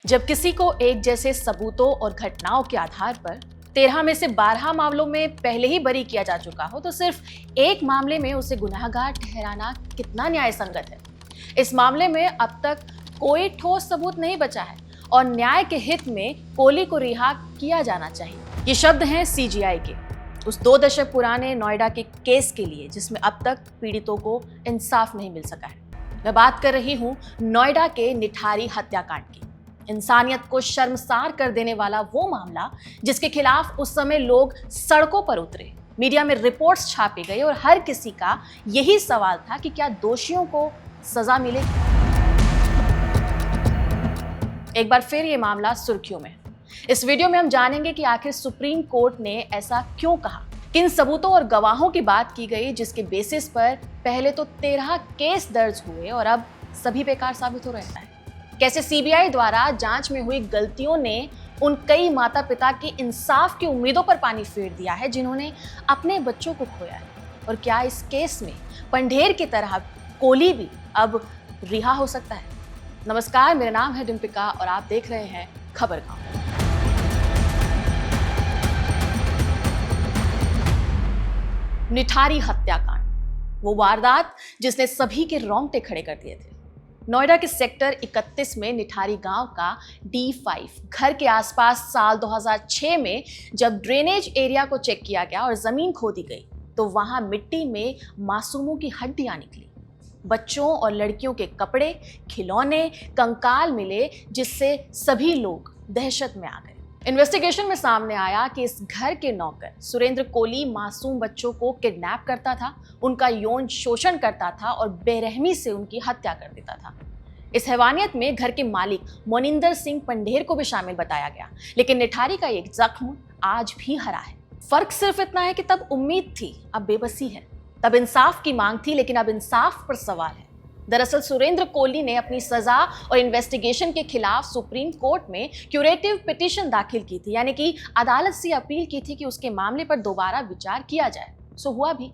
जब किसी को एक जैसे सबूतों और घटनाओं के आधार पर 13 में से 12 मामलों में पहले ही बरी किया जा चुका हो तो सिर्फ एक मामले में उसे गुनहगार ठहराना कितना न्याय संगत है। इस मामले में अब तक कोई ठोस सबूत नहीं बचा है और न्याय के हित में कोहली को रिहा किया जाना चाहिए। ये शब्द हैं सीजीआई के, उस 2 दशक पुराने नोएडा के केस के लिए जिसमें अब तक पीड़ितों को इंसाफ नहीं मिल सका है। मैं बात कर रही हूँ नोएडा के निठारी हत्याकांड की। इंसानियत को शर्मसार कर देने वाला वो मामला जिसके खिलाफ उस समय लोग सड़कों पर उतरे, मीडिया में रिपोर्ट्स छापी गई और हर किसी का यही सवाल था कि क्या दोषियों को सजा मिलेगी। एक बार फिर ये मामला सुर्खियों में। इस वीडियो में हम जानेंगे कि आखिर सुप्रीम कोर्ट ने ऐसा क्यों कहा, किन सबूतों और गवाहों की बात की गई जिसके बेसिस पर पहले तो 13 केस दर्ज हुए और अब सभी बेकार साबित हो रहे हैं। कैसे सीबीआई द्वारा जांच में हुई गलतियों ने उन कई माता पिता की इंसाफ की उम्मीदों पर पानी फेर दिया है जिन्होंने अपने बच्चों को खोया है, और क्या इस केस में पंढेर की तरह कोहली भी अब रिहा हो सकता है। नमस्कार, मेरा नाम है डिम्पिका और आप देख रहे हैं खबरगांव। निठारी हत्याकांड, वो वारदात जिसने सभी के रोंगटे खड़े कर दिए थे। नोएडा के सेक्टर 31 में निठारी गांव का D5 घर के आसपास साल 2006 में जब ड्रेनेज एरिया को चेक किया गया और जमीन खोदी गई तो वहां मिट्टी में मासूमों की हड्डियां निकली। बच्चों और लड़कियों के कपड़े, खिलौने, कंकाल मिले जिससे सभी लोग दहशत में आ गए। इन्वेस्टिगेशन में सामने आया कि इस घर के नौकर सुरेंद्र कोहली मासूम बच्चों को किडनैप करता था, उनका यौन शोषण करता था और बेरहमी से उनकी हत्या कर देता था। इस हैवानियत में घर के मालिक मोनिंदर सिंह पंढेर को भी शामिल बताया गया, लेकिन निठारी का एक जख्म आज भी हरा है। फर्क सिर्फ इतना है कि तब उम्मीद थी, अब बेबसी है। तब इंसाफ की मांग थी, लेकिन अब इंसाफ पर सवाल है। दरअसल सुरेंद्र कोहली ने अपनी सजा और इन्वेस्टिगेशन के खिलाफ सुप्रीम कोर्ट में क्यूरेटिव पिटीशन दाखिल की थी, यानी कि अदालत से अपील की थी कि उसके मामले पर दोबारा विचार किया जाए। सो हुआ भी।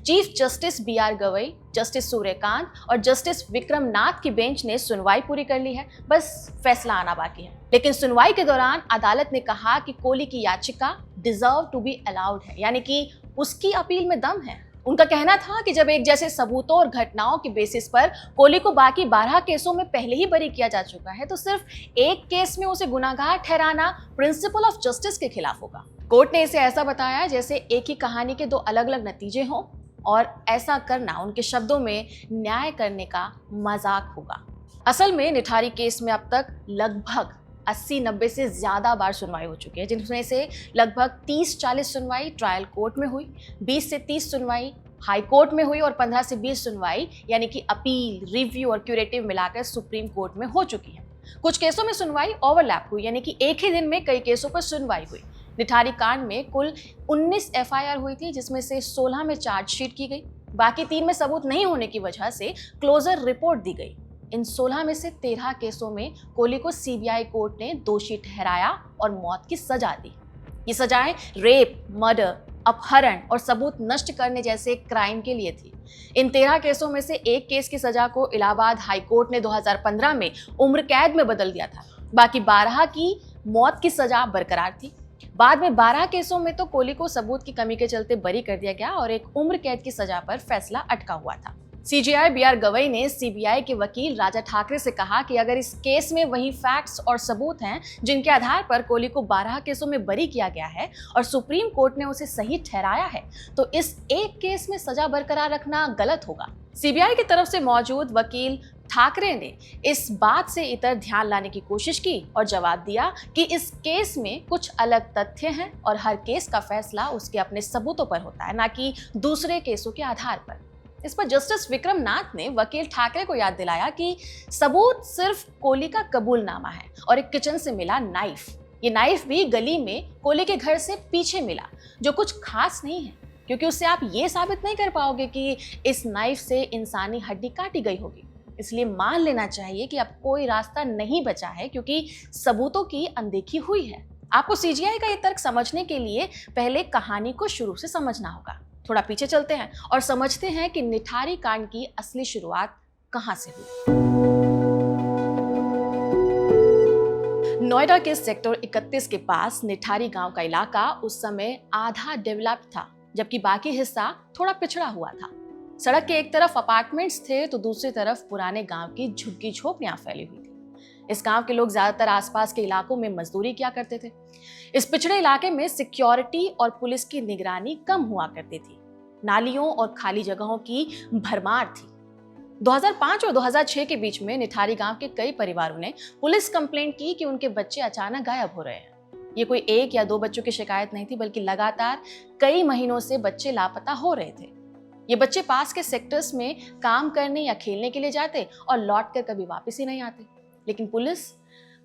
Chief justice BR Gavai, justice Suryakant और जस्टिस विक्रम नाथ की बेंच ने सुनवाई पूरी कर ली है, बस फैसला आना बाकी है। लेकिन सुनवाई के दौरान अदालत ने कहा कि कोहली की याचिका डिजर्व टू बी अलाउड है, यानी कि उसकी अपील में दम है। उनका कहना था कि जब एक जैसे सबूतों और घटनाओं के बेसिस पर कोहली को बाकी 12 केसों में पहले ही बरी किया जा चुका है तो सिर्फ एक केस में उसे गुनाहगार ठहराना प्रिंसिपल ऑफ जस्टिस के खिलाफ होगा। कोर्ट ने इसे ऐसा बताया जैसे एक ही कहानी के 2 अलग अलग नतीजे हों, और ऐसा करना उनके शब्दों में न्याय करने का मजाक होगा। असल में निठारी केस में अब तक लगभग 80-90 से ज़्यादा बार सुनवाई हो चुकी है, जिनमें से लगभग 30-40 सुनवाई ट्रायल कोर्ट में हुई, 20 से 30 सुनवाई हाई कोर्ट में हुई और 15 से 20 सुनवाई यानी कि अपील, रिव्यू और क्यूरेटिव मिलाकर सुप्रीम कोर्ट में हो चुकी है। कुछ केसों में सुनवाई ओवरलैप हुई, यानी कि एक ही दिन में कई केसों पर सुनवाई हुई। निठारी कांड में कुल 19 FIR हुई थी, जिसमें से 16 में चार्जशीट की गई, बाकी 3 में सबूत नहीं होने की वजह से क्लोजर रिपोर्ट दी गई। इन 16 में से 13 केसों में कोहली को CBI कोर्ट ने दोषी ठहराया और मौत की सजा दी। ये सजाएं रेप, मर्डर, अपहरण और सबूत नष्ट करने जैसे क्राइम के लिए थी। इन 13 केसों में से एक केस की सजा को इलाहाबाद हाई कोर्ट ने 2015 में उम्र कैद में बदल दिया था। बाकी 12 की मौत की सजा बरकरार थी। बाद में 12 केसों में तो कोहली को सबूत की कमी के चलते बरी कर दिया गया और एक उम्र कैद की सजा पर फैसला अटका हुआ था। CJI BR गवई ने CBI के वकील राजा ठाकरे से कहा कि अगर इस केस में वही फैक्ट्स और सबूत हैं जिनके आधार पर कोहली को 12 केसों में बरी किया गया है और सुप्रीम कोर्ट ने उसे सही ठहराया है तो इस एक केस में सजा बरकरार रखना गलत होगा। CBI की तरफ से मौजूद वकील ठाकरे ने इस बात से इतर ध्यान लाने की कोशिश की और जवाब दिया कि इस केस में कुछ अलग तथ्य हैं और हर केस का फैसला उसके अपने सबूतों पर होता है, ना कि दूसरे केसों के आधार पर। इस पर जस्टिस विक्रम नाथ ने वकील ठाकरे को याद दिलाया कि सबूत सिर्फ कोहली का कबूलनामा है और एक किचन से मिला नाइफ। ये नाइफ भी गली में कोहली के घर से पीछे मिला, जो कुछ खास नहीं है क्योंकि उससे आप ये साबित नहीं कर पाओगे कि इस नाइफ से इंसानी हड्डी काटी गई होगी। इसलिए मान लेना चाहिए कि अब कोई रास्ता नहीं बचा है क्योंकि सबूतों की अनदेखी हुई है। आपको CGI का ये तर्क समझने के लिए पहले कहानी को शुरू से समझना होगा। थोड़ा पीछे चलते हैं और समझते हैं कि निठारी कांड की असली शुरुआत कहां से हुई। नोएडा के सेक्टर 31 के पास निठारी गांव का इलाका उस समय आधा डेवलप्ड था, जबकि बाकी हिस्सा थोड़ा पिछड़ा हुआ था। सड़क के एक तरफ अपार्टमेंट्स थे तो दूसरी तरफ पुराने गांव की झुग्गी झोपड़ियां फैली हुई थी। इस गांव के लोग ज्यादातर आसपास के इलाकों में मजदूरी किया करते थे। इस पिछड़े इलाके में सिक्योरिटी और पुलिस की निगरानी कम हुआ करती थी। नालियों और खाली जगहों की भरमार थी। 2005 और 2006 के बीच में निठारी गांव के कई परिवारों ने पुलिस कंप्लेंट की कि उनके बच्चे अचानक गायब हो रहे हैं। ये कोई एक या दो बच्चों की शिकायत नहीं थी, बल्कि लगातार कई महीनों से बच्चे लापता हो रहे थे। ये बच्चे पास के सेक्टर्स में काम करने या खेलने के लिए जाते और लौट कर कभी वापस ही नहीं आते। लेकिन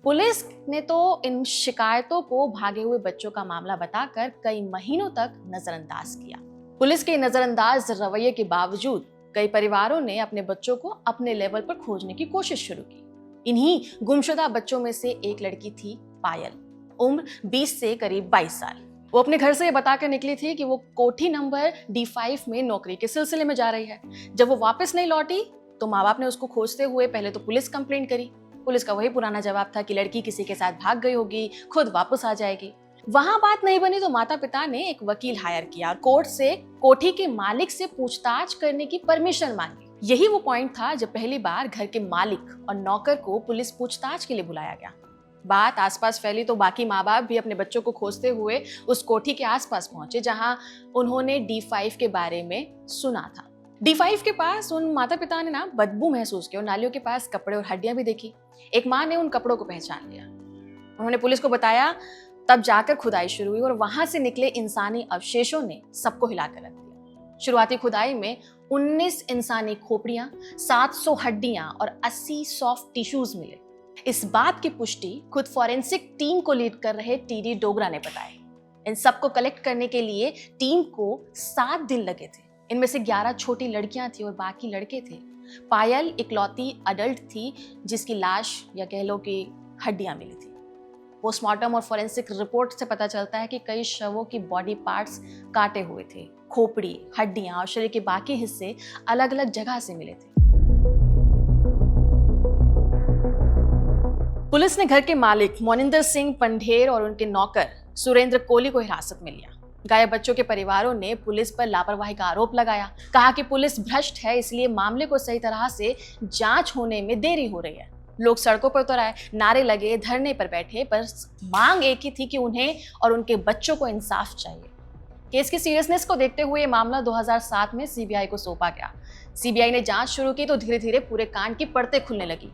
पुलिस ने तो इन शिकायतों को भागे हुए बच्चों का मामला बताकर कई महीनों तक नजरअंदाज किया। पुलिस के नजरअंदाज रवैये के बावजूद कई परिवारों ने अपने बच्चों को अपने लेवल पर खोजने की कोशिश शुरू की। इन्हीं गुमशुदा बच्चों में से एक लड़की थी पायल, उम्र 20 से करीब 22 साल। वो अपने घर से ये बताकर निकली थी कि वो कोठी नंबर D5 में नौकरी के सिलसिले में जा रही है। जब वो वापस नहीं लौटी तो माँ बाप ने उसको खोजते हुए पहले तो पुलिस कंप्लेंट करी। पुलिस का वही पुराना जवाब था कि लड़की किसी के साथ भाग गई होगी, खुद वापस आ जाएगी। वहां बात नहीं बनी तो माता पिता ने एक वकील हायर किया और कोर्ट से कोठी के मालिक से पूछताछ करने की परमिशन मांगी। यही वो पॉइंट था जब पहली बार घर के मालिक और नौकर को पुलिस पूछताछ के लिए बुलाया गया। बात आसपास फैली तो बाकी माँ बाप भी अपने बच्चों को खोजते हुए उस कोठी के आसपास पहुंचे जहां उन्होंने D5 के बारे में सुना था। D5 के पास उन माता पिता ने ना बदबू महसूस की और नालियों के पास कपड़े और हड्डियां भी देखी। एक माँ ने उन कपड़ों को पहचान लिया। उन्होंने पुलिस को बताया, तब जाकर खुदाई शुरू हुई और वहां से निकले इंसानी अवशेषों ने सबको हिलाकर रख दिया। शुरुआती खुदाई में 19 इंसानी खोपड़ियां, 700 हड्डियां और 80 सॉफ्ट टिश्यूज मिले। इस बात की पुष्टि खुद फॉरेंसिक टीम को लीड कर रहे TD डोगरा ने बताई। इन सबको कलेक्ट करने के लिए टीम को 7 दिन लगे थे। इनमें से 11 छोटी लड़कियां थी और बाकी लड़के थे। पायल इकलौती अडल्ट थी जिसकी लाश या कह लो कि हड्डियां मिली थी। पोस्टमार्टम और फॉरेंसिक रिपोर्ट से पता चलता है कि कई शवों की बॉडी पार्ट्स काटे हुए थे। खोपड़ी, हड्डियां और शरीर के बाकी हिस्से अलग अलग जगह से मिले थे। पुलिस ने घर के मालिक मोनिंदर सिंह पंढेर और उनके नौकर सुरेंद्र कोली को हिरासत में लिया। गायब बच्चों के परिवारों ने पुलिस पर लापरवाही का आरोप लगाया। कहा कि पुलिस भ्रष्ट है, इसलिए मामले को सही तरह से जांच होने में देरी हो रही है। लोग सड़कों पर उतर आए, नारे लगे, धरने पर बैठे, पर मांग एक ही थी कि उन्हें और उनके बच्चों को इंसाफ चाहिए। केस की सीरियसनेस को देखते हुए मामला 2007 में CBI को सौंपा गया। CBI ने जांच शुरू की तो धीरे धीरे पूरे कांड की परतें खुलने लगी।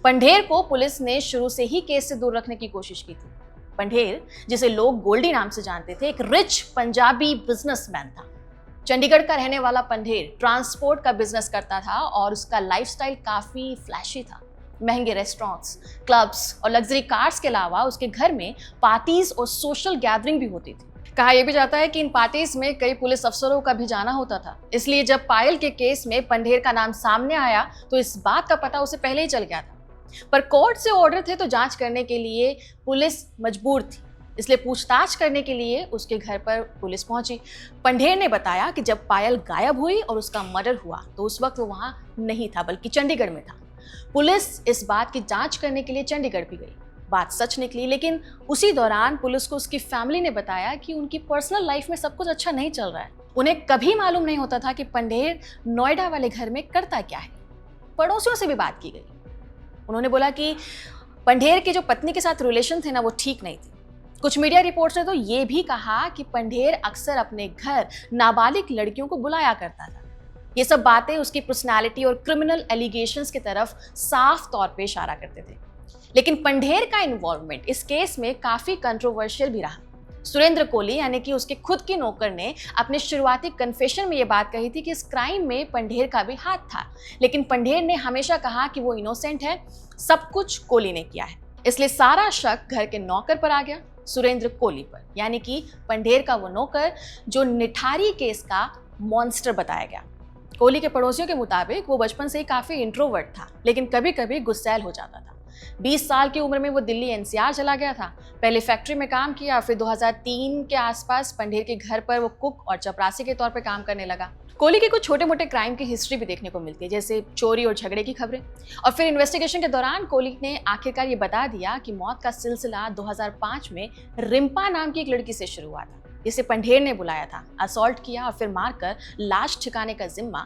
पंढेर को पुलिस ने शुरू से ही केस से दूर रखने की कोशिश की थी। पंढेर, जिसे लोग गोल्डी नाम से जानते थे, एक रिच पंजाबी बिजनेसमैन था। चंडीगढ़ का रहने वाला पंढेर ट्रांसपोर्ट का बिजनेस करता था और उसका लाइफस्टाइल काफी फ्लैशी था। महंगे रेस्टोरेंट्स, क्लब्स और लग्जरी कार्स के अलावा उसके घर में पार्टीज और सोशल गैदरिंग भी होती थी। कहा यह भी जाता है कि इन पार्टीज में कई पुलिस अफसरों का भी जाना होता था। इसलिए जब पायल के केस में पंढेर का नाम सामने आया तो इस बात का पता उसे पहले ही चल गया था। पर कोर्ट से ऑर्डर थे तो जांच करने के लिए पुलिस मजबूर थी, इसलिए पूछताछ करने के लिए उसके घर पर पुलिस पहुंची। पंढेर ने बताया कि जब पायल गायब हुई और उसका मर्डर हुआ तो उस वक्त वो वहां नहीं था, बल्कि चंडीगढ़ में था। पुलिस इस बात की जांच करने के लिए चंडीगढ़ भी गई। बात सच निकली, लेकिन उसी दौरान पुलिस को उसकी फैमिली ने बताया कि उनकी पर्सनल लाइफ में सब कुछ अच्छा नहीं चल रहा है। उन्हें कभी मालूम नहीं होता था कि पंढेर नोएडा वाले घर में करता क्या है। पड़ोसियों से भी बात की गई। उन्होंने बोला कि पंढेर की जो पत्नी के साथ रिलेशन थे ना, वो ठीक नहीं थी। कुछ मीडिया रिपोर्ट्स ने तो ये भी कहा कि पंढेर अक्सर अपने घर नाबालिग लड़कियों को बुलाया करता था। ये सब बातें उसकी पर्सनालिटी और क्रिमिनल एलिगेशंस की तरफ साफ तौर पे इशारा करते थे। लेकिन पंढेर का इन्वॉल्वमेंट इस केस में काफी कंट्रोवर्शियल भी रहा। सुरेंद्र कोली यानी कि उसके खुद के नौकर ने अपने शुरुआती कन्फेशन में ये बात कही थी कि इस क्राइम में पंढेर का भी हाथ था, लेकिन पंढेर ने हमेशा कहा कि वो इनोसेंट है, सब कुछ कोली ने किया है। इसलिए सारा शक घर के नौकर पर आ गया, सुरेंद्र कोली पर, यानी कि पंढेर का वो नौकर जो निठारी केस का मॉन्स्टर बताया गया। कोली के पड़ोसियों के मुताबिक वो बचपन से ही काफी इंट्रोवर्ट था, लेकिन कभी कभी गुस्सैल हो जाता था। 20 साल की उम्र में वो दिल्ली एनसीआर चला गया था। पहले फैक्ट्री में काम किया, फिर 2003 के आसपास पंढेर के घर पर वो कुक और चपरासी के तौर पर काम करने लगा। कोहली के कुछ छोटे मोटे क्राइम की हिस्ट्री भी देखने को मिलती है, जैसे चोरी और झगड़े की खबरें। और फिर इन्वेस्टिगेशन के दौरान कोहली ने आखिरकार ये बता दिया कि मौत का सिलसिला 2005 में रिम्पा नाम की एक लड़की से शुरू हुआ था, जिसे पंढेर ने बुलाया था, असॉल्ट किया और फिर मारकर लाश ठिकाने का जिम्मा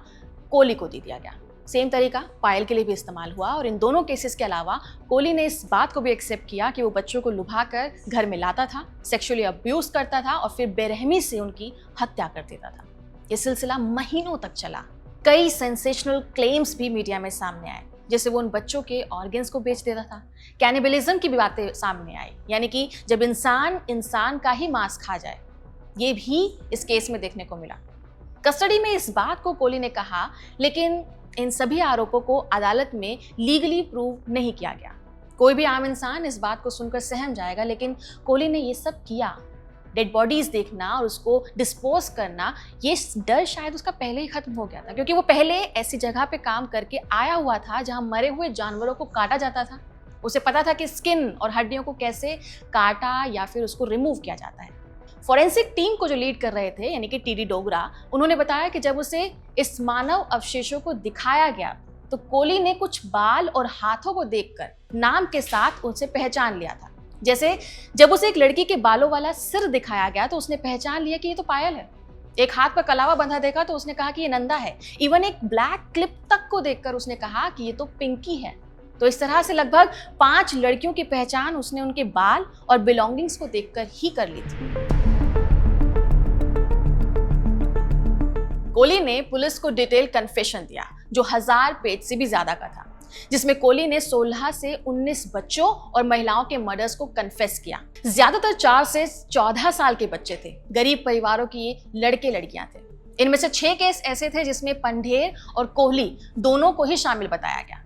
कोहली को दे दिया गया। सेम तरीका पायल के लिए भी इस्तेमाल हुआ और इन दोनों केसेस के अलावा कोहली ने इस बात को भी एक्सेप्ट किया कि वो बच्चों को लुभाकर घर में लाता था, सेक्सुअली अब्यूज करता था और फिर बेरहमी से उनकी हत्या कर देता था। ये सिलसिला महीनों तक चला। कई सेंसेशनल क्लेम्स भी मीडिया में सामने आए, जैसे वो उन बच्चों के ऑर्गन्स को बेच देता था। कैनिबलिज्म की भी बातें सामने आई, यानी कि जब इंसान का ही मांस खा जाए, ये भी इस केस में देखने को मिला। कस्टडी में इस बात को कोहली ने कहा, लेकिन इन सभी आरोपों को अदालत में लीगली प्रूव नहीं किया गया। कोई भी आम इंसान इस बात को सुनकर सहम जाएगा, लेकिन कोहली ने ये सब किया। डेड बॉडीज देखना और उसको डिस्पोज करना, ये डर शायद उसका पहले ही खत्म हो गया था, क्योंकि वो पहले ऐसी जगह पे काम करके आया हुआ था जहां मरे हुए जानवरों को काटा जाता था। उसे पता था कि स्किन और हड्डियों को कैसे काटा या फिर उसको रिमूव किया जाता है। फॉरेंसिक टीम को जो लीड कर रहे थे, यानी कि टीडी डोगरा, उन्होंने बताया कि जब उसे इस मानव अवशेषों को दिखाया गया तो कोहली ने कुछ बाल और हाथों को देखकर नाम के साथ उनसे पहचान लिया था। जैसे जब उसे एक लड़की के बालों वाला सिर दिखाया गया तो उसने पहचान लिया कि ये तो पायल है। एक हाथ पर कलावा बंधा देखा तो उसने कहा कि ये नंदा है। इवन एक ब्लैक क्लिप तक को देखकर उसने कहा कि ये तो पिंकी है। तो इस तरह से लगभग 5 लड़कियों की पहचान उसने उनके बाल और बिलोंगिंग्स को देखकर ही कर ली थी। कोहली ने पुलिस को डिटेल कन्फेशन दिया, जो 1000 पेज से भी ज्यादा का था, जिसमें कोहली ने 16 से 19 बच्चों और महिलाओं के मर्डर्स को कन्फेस किया। ज्यादातर 4 से 14 साल के बच्चे थे, गरीब परिवारों की लड़के लड़कियां थे। इनमें से 6 केस ऐसे थे जिसमें पंढेर और कोहली दोनों को ही शामिल बताया गया।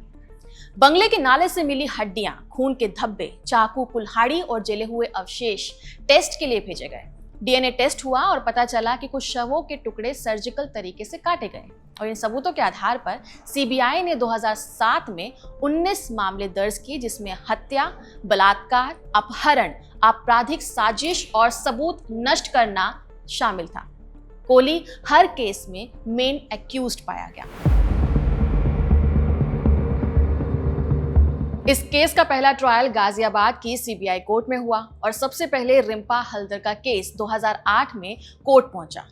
बंगले के नाले से मिली हड्डियां, खून के धब्बे, चाकू, कुल्हाड़ी और जले हुए अवशेष टेस्ट के लिए भेजे गए। डीएनए टेस्ट हुआ और पता चला कि कुछ शवों के टुकड़े सर्जिकल तरीके से काटे गए और इन सबूतों के आधार पर सीबीआई ने 2007 में 19 मामले दर्ज किए, जिसमें हत्या, बलात्कार, अपहरण, आपराधिक साजिश और सबूत नष्ट करना शामिल था। कोहली हर केस में मेन एक्यूज्ड पाया गया। इस केस का पहला ट्रायल गाजियाबाद की सीबीआई कोर्ट में हुआ और सबसे पहले रिम्पा हल्दर का केस 2008 में कोर्ट पहुंचा।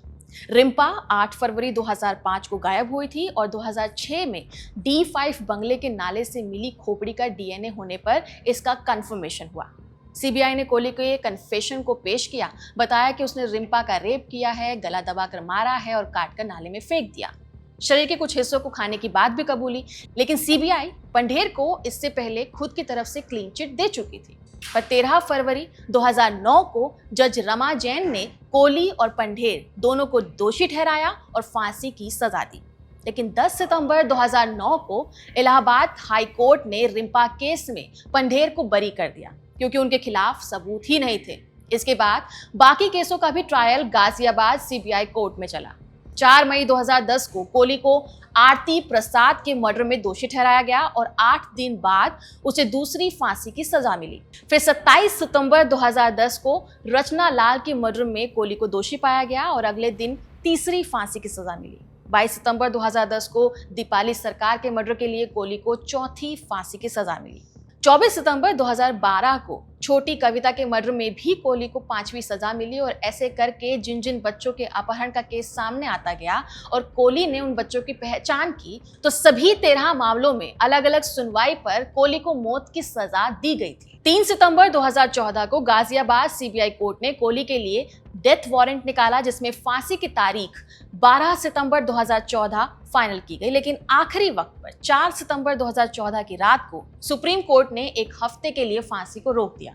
रिम्पा 8 फरवरी 2005 को गायब हुई थी और 2006 में D5 बंगले के नाले से मिली खोपड़ी का डीएनए होने पर इसका कंफर्मेशन हुआ। सीबीआई ने कोहली के कन्फेशन को पेश किया, बताया कि उसने रिम्पा का रेप किया है, गला दबाकर मारा है और काटकर नाले में फेंक दिया। शरीर के कुछ हिस्सों को खाने की बात भी कबूली, लेकिन सीबीआई पंढेर को इससे पहले खुद की तरफ से क्लीन चिट दे चुकी थी। पर 13 फरवरी 2009 को जज रमा जैन ने कोहली और पंढेर दोनों को दोषी ठहराया और फांसी की सजा दी। लेकिन 10 सितंबर 2009 को इलाहाबाद हाई कोर्ट ने रिम्पा केस में पंढेर को बरी कर दिया, क्योंकि उनके खिलाफ सबूत ही नहीं थे। इसके बाद बाकी केसों का भी ट्रायल गाजियाबाद सीबीआई कोर्ट में चला। 4 मई 2010 को कोहली को आरती प्रसाद के मर्डर में दोषी ठहराया गया और 8 दिन बाद उसे दूसरी फांसी की सजा मिली। फिर 27 सितंबर 2010 को रचना लाल के मर्डर में कोहली को दोषी पाया गया और अगले दिन तीसरी फांसी की सजा मिली। 22 सितंबर 2010 को दीपाली सरकार के मर्डर के लिए कोहली को चौथी फांसी की सजा मिली। 24 सितंबर 2012 को छोटी कविता के मर्डर में भी कोहली को 5वीं सजा मिली और ऐसे करके जिन जिन बच्चों के अपहरण का केस सामने आता गया और कोहली ने उन बच्चों की पहचान की, तो सभी 13 मामलों में अलग अलग सुनवाई पर कोहली को मौत की सजा दी गई थी। 3 सितंबर 2014 को गाजियाबाद सीबीआई कोर्ट ने कोहली के लिए डेथ वारंट निकाला, जिसमें फांसी की तारीख 12 सितंबर 2014 फाइनल की गई। लेकिन आखिरी वक्त पर 4 सितंबर 2014 की रात को सुप्रीम कोर्ट ने 1 हफ्ते के लिए फांसी को रोक दिया।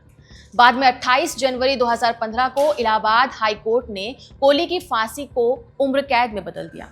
बाद में 28 जनवरी 2015 को इलाहाबाद हाई कोर्ट ने कोहली की फांसी को उम्र कैद में बदल दिया।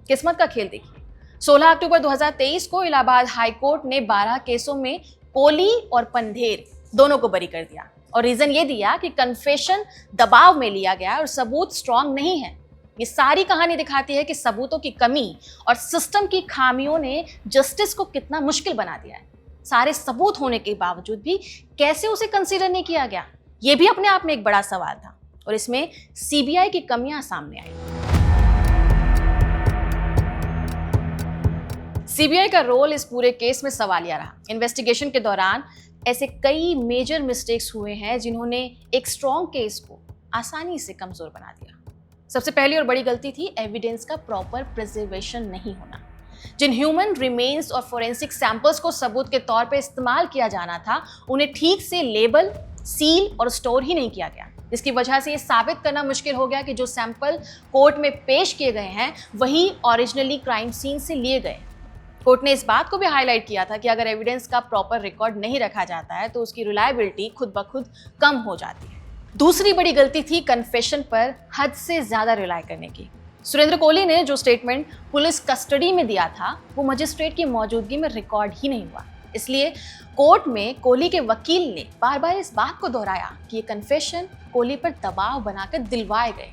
किस्मत का खेल देखिए, 16 अक्टूबर 2023 को इलाहाबाद हाई कोर्ट ने 12 केसों में कोहली और पंढेर दोनों को बरी कर दिया और रीजन ये दिया कि कन्फेशन दबाव में लिया गया और सबूत स्ट्रांग नहीं है। ये सारी कहानी दिखाती है कि सबूतों की कमी और सिस्टम की खामियों ने जस्टिस को कितना मुश्किल बना दिया है। सारे सबूत होने के बावजूद भी कैसे उसे कंसीडर नहीं किया गया, ये भी अपने आप में एक बड़ा सवाल था और इसमें सीबीआई की कमियां सामने आई। सीबीआई का रोल इस पूरे केस में सवालिया रहा। इन्वेस्टिगेशन के दौरान ऐसे कई मेजर मिस्टेक्स हुए हैं जिन्होंने एक स्ट्रॉन्ग केस को आसानी से कमजोर बना दिया। सबसे पहली और बड़ी गलती थी एविडेंस का प्रॉपर प्रिजर्वेशन नहीं होना। जिन ह्यूमन रिमेन्स और फोरेंसिक सैंपल्स को सबूत के तौर पर इस्तेमाल किया जाना था, उन्हें ठीक से लेबल, सील और स्टोर ही नहीं किया गया, जिसकी वजह से ये साबित करना मुश्किल हो गया कि जो सैंपल कोर्ट में पेश किए गए हैं वही ओरिजिनली क्राइम सीन से लिए गए। कोर्ट ने इस बात को भी हाईलाइट किया था कि अगर एविडेंस का प्रॉपर रिकॉर्ड नहीं रखा जाता है तो उसकी रिलायबिलिटी खुद ब खुद कम हो जाती है। दूसरी बड़ी गलती थी कन्फेशन पर हद से ज्यादा रिलाय करने की। सुरेंद्र कोहली ने जो स्टेटमेंट पुलिस कस्टडी में दिया था वो मजिस्ट्रेट की मौजूदगी में रिकॉर्ड ही नहीं हुआ। इसलिए कोर्ट में कोहली के वकील ने बार बार इस बात को दोहराया कि ये कन्फेशन कोहली पर दबाव बनाकर दिलवाए गए।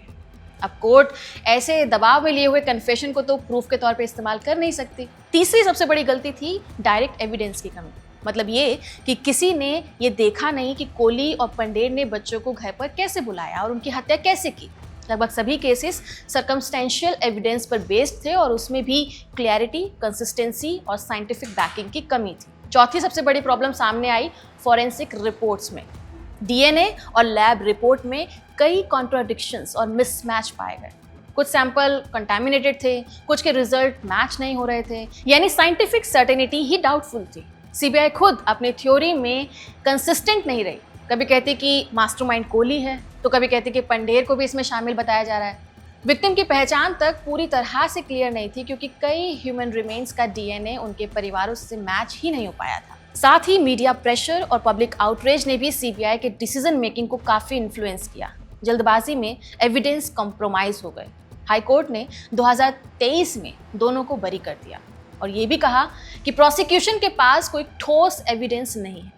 अब कोर्ट ऐसे दबाव में लिए हुए कन्फेशन को तो प्रूफ के तौर पे इस्तेमाल कर नहीं सकती। तीसरी सबसे बड़ी गलती थी डायरेक्ट एविडेंस की कमी। मतलब ये कि किसी ने ये देखा नहीं कि कोहली और पंडेर ने बच्चों को घर पर कैसे बुलाया और उनकी हत्या कैसे की। लगभग सभी केसेस सर्कमस्टेंशियल एविडेंस पर बेस्ड थे और उसमें भी क्लैरिटी, कंसिस्टेंसी और साइंटिफिक बैकिंग की कमी थी। चौथी सबसे बड़ी प्रॉब्लम सामने आई फॉरेंसिक रिपोर्ट्स में। डीएनए और लैब रिपोर्ट में कई कॉन्ट्राडिक्शंस और मिसमैच पाए गए। कुछ सैंपल कंटामिनेटेड थे, कुछ के रिजल्ट मैच नहीं हो रहे थे, यानी साइंटिफिक सर्टेनिटी ही डाउटफुल थी। सीबीआई खुद अपनी थ्योरी में कंसिस्टेंट नहीं रही। कभी कहती कि मास्टरमाइंड कोहली है तो कभी कहती कि पंडेर को भी इसमें शामिल बताया जा रहा है। विक्टिम की पहचान तक पूरी तरह से क्लियर नहीं थी क्योंकि कई ह्यूमन रिमेन्स का डीएनए उनके परिवारों से मैच ही नहीं हो पाया था। साथ ही मीडिया प्रेशर और पब्लिक आउटरीच ने भी सीबीआई के डिसीजन मेकिंग को काफी इन्फ्लुएंस किया। जल्दबाजी में एविडेंस कॉम्प्रोमाइज हो गए। हाई कोर्ट ने 2023 में दोनों को बरी कर दिया और ये भी कहा कि प्रोसिक्यूशन के पास कोई ठोस एविडेंस नहीं है।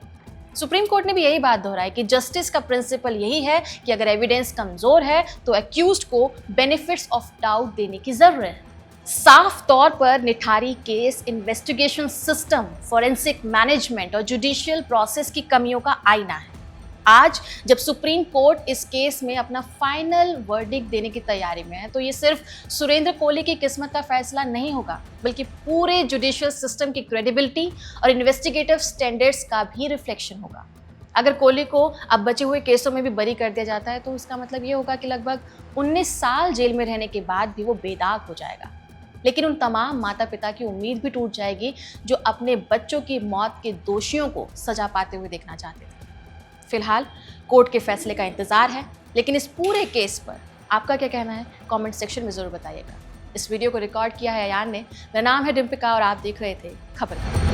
सुप्रीम कोर्ट ने भी यही बात दोहराई कि जस्टिस का प्रिंसिपल यही है कि अगर एविडेंस कमजोर है तो एक्यूज्ड को बेनिफिट्स ऑफ डाउट देने की जरूरत है। साफ तौर पर Nithari case, investigation system, forensic management और जुडिशियल प्रोसेस की कमियों का आईना है। आज जब सुप्रीम कोर्ट इस केस में अपना फाइनल वर्डिक्ट देने की तैयारी में है तो ये सिर्फ सुरेंद्र कोहली की किस्मत का फैसला नहीं होगा बल्कि पूरे जुडिशियल सिस्टम की क्रेडिबिलिटी और इन्वेस्टिगेटिव स्टैंडर्ड्स का भी रिफ्लेक्शन होगा। अगर कोहली को अब बचे हुए केसों में भी बरी कर दिया जाता है तो इसका मतलब ये होगा कि लगभग 19 साल जेल में रहने के बाद भी वो बेदाग हो जाएगा। लेकिन उन तमाम माता पिता की उम्मीद भी टूट जाएगी जो अपने बच्चों की मौत के दोषियों को सजा पाते हुए देखना चाहते थे। फिलहाल कोर्ट के फैसले का इंतजार है, लेकिन इस पूरे केस पर आपका क्या कहना है कमेंट सेक्शन में जरूर बताइएगा। इस वीडियो को रिकॉर्ड किया है अयान ने। मेरा नाम है डिम्पिका और आप देख रहे थे खबर।